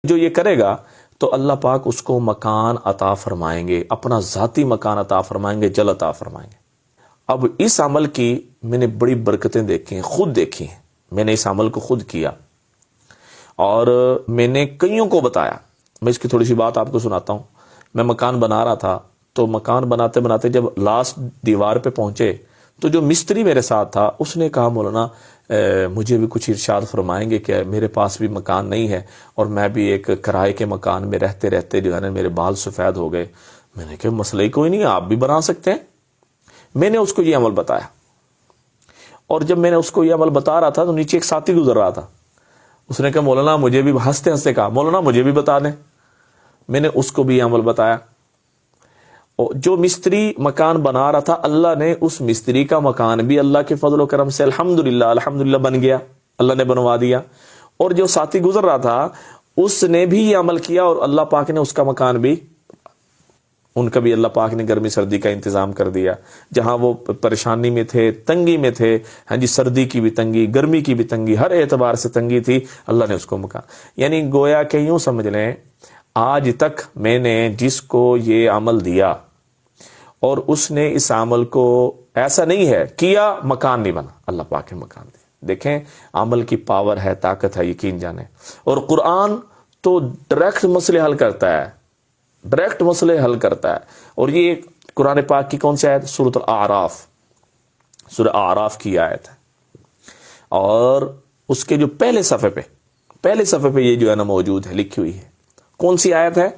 جو یہ کرے گا تو اللہ پاک اس کو مکان عطا فرمائیں گے، اپنا ذاتی مکان عطا فرمائیں گے، جل عطا فرمائیں گے۔ اب اس عمل کی میں نے بڑی برکتیں دیکھی ہیں، خود دیکھی ہیں، میں نے اس عمل کو خود کیا اور میں نے کئیوں کو بتایا۔ میں اس کی تھوڑی سی بات آپ کو سناتا ہوں۔ میں مکان بنا رہا تھا تو مکان بناتے بناتے جب لاسٹ دیوار پہ پہنچے تو جو مستری میرے ساتھ تھا اس نے کہا مولانا مجھے بھی کچھ ارشاد فرمائیں گے کہ میرے پاس بھی مکان نہیں ہے اور میں بھی ایک کرائے کے مکان میں رہتے رہتے جو ہے نا میرے بال سفید ہو گئے۔ میں نے کہا مسئلہ ہی کوئی نہیں، آپ بھی بنا سکتے ہیں۔ میں نے اس کو یہ عمل بتایا اور جب میں نے اس کو یہ عمل بتا رہا تھا تو نیچے ایک ساتھی گزر رہا تھا، اس نے کہا مولانا مجھے بھی، ہنستے ہنستے کہا مولانا مجھے بھی بتا دیں۔ میں نے اس کو بھی یہ عمل بتایا۔ جو مستری مکان بنا رہا تھا اللہ نے اس مستری کا مکان بھی اللہ کے فضل و کرم سے الحمدللہ بن گیا، اللہ نے بنوا دیا۔ اور جو ساتھی گزر رہا تھا اس نے بھی یہ عمل کیا اور اللہ پاک نے اس کا مکان بھی، ان کا بھی اللہ پاک نے گرمی سردی کا انتظام کر دیا۔ جہاں وہ پریشانی میں تھے، تنگی میں تھے، ہاں جی، سردی کی بھی تنگی، گرمی کی بھی تنگی، ہر اعتبار سے تنگی تھی، اللہ نے اس کو مکان، یعنی گویا کہ یوں سمجھ لیں آج تک میں نے جس کو یہ عمل دیا اور اس نے اس عمل کو ایسا نہیں ہے کیا مکان نہیں بنا، اللہ پاک نے مکان دیا۔ دیکھیں عمل کی پاور ہے، طاقت ہے، یقین جانیں۔ اور قرآن تو ڈائریکٹ مسئلے حل کرتا ہے، ڈائریکٹ مسئلے حل کرتا ہے۔ اور یہ قرآن پاک کی کون سی آیت؟ سورۃ الاعراف، سورہ اعراف کی آیت ہے اور اس کے جو پہلے صفحے پہ یہ جو ہے نا موجود ہے، لکھی ہوئی ہے۔ کون سی آیت ہے؟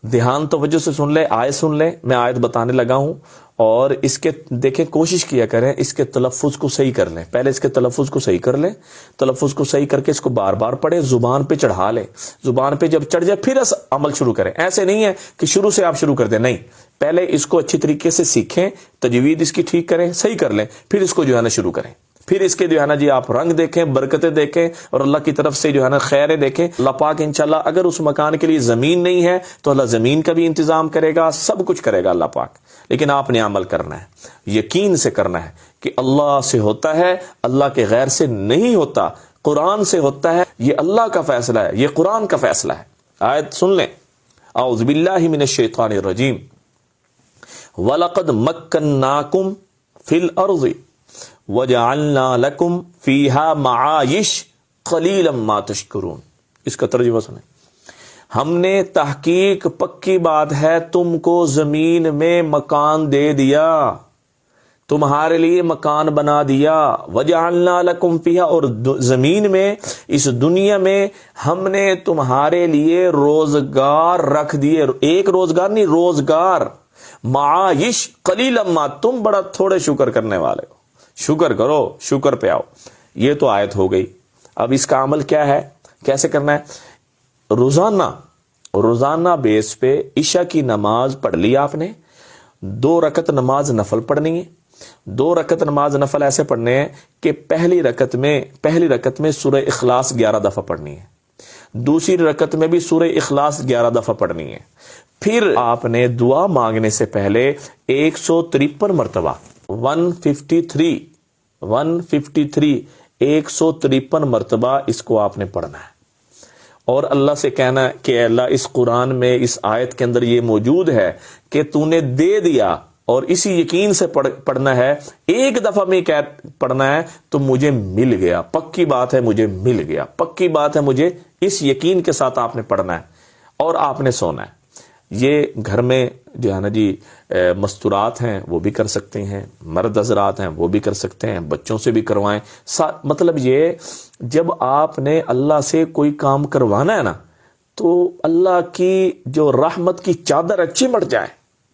دھیان توجہ سے سن لے، آیت سن لے، میں آیت بتانے لگا ہوں اور اس کے دیکھیں کوشش کیا کریں اس کے تلفظ کو صحیح کر لیں۔ پہلے اس کے تلفظ کو صحیح کر لیں، تلفظ کو صحیح کر کے اس کو بار بار پڑھیں، زبان پہ چڑھا لیں۔ زبان پہ جب چڑھ جائے پھر عمل شروع کریں۔ ایسے نہیں ہے کہ شروع سے آپ شروع کر دیں، نہیں، پہلے اس کو اچھی طریقے سے سیکھیں، تجوید اس کی ٹھیک کریں، صحیح کر لیں، پھر اس کو جو ہے نا شروع کریں۔ پھر اس کے جو ہے نا جی آپ رنگ دیکھیں، برکتیں دیکھیں اور اللہ کی طرف سے جو ہے نا خیریں دیکھیں۔ اللہ پاک انشاءاللہ اگر اس مکان کے لیے زمین نہیں ہے تو اللہ زمین کا بھی انتظام کرے گا، سب کچھ کرے گا اللہ پاک۔ لیکن آپ نے عمل کرنا ہے، یقین سے کرنا ہے کہ اللہ سے ہوتا ہے، اللہ کے غیر سے نہیں ہوتا، قرآن سے ہوتا ہے، یہ اللہ کا فیصلہ ہے، یہ قرآن کا فیصلہ ہے۔ آیت سن لیں، اعوذ باللہ من الشیطان الرجیم، وَلَقَدْ مَكَّنَّاكُمْ فِي الْأَرْضِ وَجَعَلْنَا لَكُمْ فِيهَا مَعَائِشَ قَلِيلًا مَا تَشْكُرُونَ۔ اس کا ترجمہ سنیں۔ ہم نے تحقیق پکی بات ہے تم کو زمین میں مکان دے دیا، تمہارے لیے مکان بنا دیا۔ وَجَعَلْنَا لَكُمْ فِيهَا، اور زمین میں، اس دنیا میں ہم نے تمہارے لیے روزگار رکھ دیے، ایک روزگار نہیں، روزگار، معائش قلیلا ما، تم بڑا تھوڑے شکر کرنے والے ہو، شکر کرو، شکر پہ آؤ۔ یہ تو آیت ہو گئی۔ اب اس کا عمل کیا ہے، کیسے کرنا ہے؟ روزانہ بیس پہ عشاء کی نماز پڑھ لی آپ نے، 2 رکعت نماز نفل پڑھنی ہے۔ 2 رکعت نماز نفل ایسے پڑھنے ہیں کہ پہلی رکعت میں سورہ اخلاص 11 دفعہ پڑھنی ہے، دوسری رکعت میں بھی سورہ اخلاص 11 دفعہ پڑھنی ہے۔ پھر آپ نے دعا مانگنے سے پہلے 153 مرتبہ 153 مرتبہ اس کو آپ نے پڑھنا ہے اور اللہ سے کہنا ہے کہ اللہ اس قرآن میں، اس آیت کے اندر یہ موجود ہے کہ تو نے دے دیا، اور اسی یقین سے پڑھنا ہے، ایک دفعہ میں پڑھنا ہے تو مجھے مل گیا، پکی بات ہے مجھے مل گیا، پکی بات ہے مجھے، اس یقین کے ساتھ آپ نے پڑھنا ہے اور آپ نے سونا ہے۔ یہ گھر میں جو ہے نا جی مستورات ہیں وہ بھی کر سکتے ہیں، مرد حضرات ہیں وہ بھی کر سکتے ہیں، بچوں سے بھی کروائیں۔ مطلب یہ جب آپ نے اللہ سے کوئی کام کروانا ہے نا تو اللہ کی جو رحمت کی چادر اچھی مٹ جائے،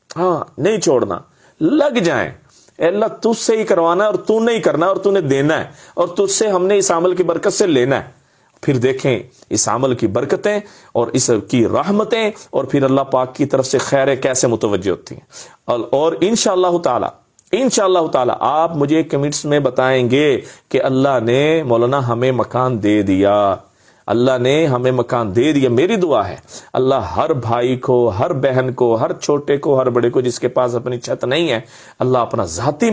ہاں نہیں چھوڑنا، لگ جائیں، اے اللہ تجھ سے ہی کروانا ہے اور تو نہیں کرنا اور تو نے دینا ہے اور تجھ سے ہم نے اس عمل کی برکت سے لینا ہے۔ پھر دیکھیں اس عمل کی برکتیں اور اس کی رحمتیں اور پھر اللہ پاک کی طرف سے خیریں کیسے متوجہ ہوتی ہیں۔ اور انشاءاللہ تعالی آپ مجھے کمنٹس میں بتائیں گے کہ اللہ نے مولانا ہمیں مکان دے دیا، اللہ نے ہمیں مکان دے دیا۔ میری دعا ہے اللہ ہر بھائی کو، ہر بہن کو، ہر چھوٹے کو، ہر بڑے کو جس کے پاس اپنی چھت نہیں ہے، اللہ اپنا ذاتی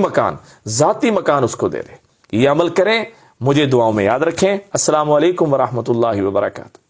مکان اس کو دے دے۔ یہ عمل کریں، مجھے دعاؤں میں یاد رکھیں۔ السلام علیکم ورحمۃ اللہ وبرکاتہ۔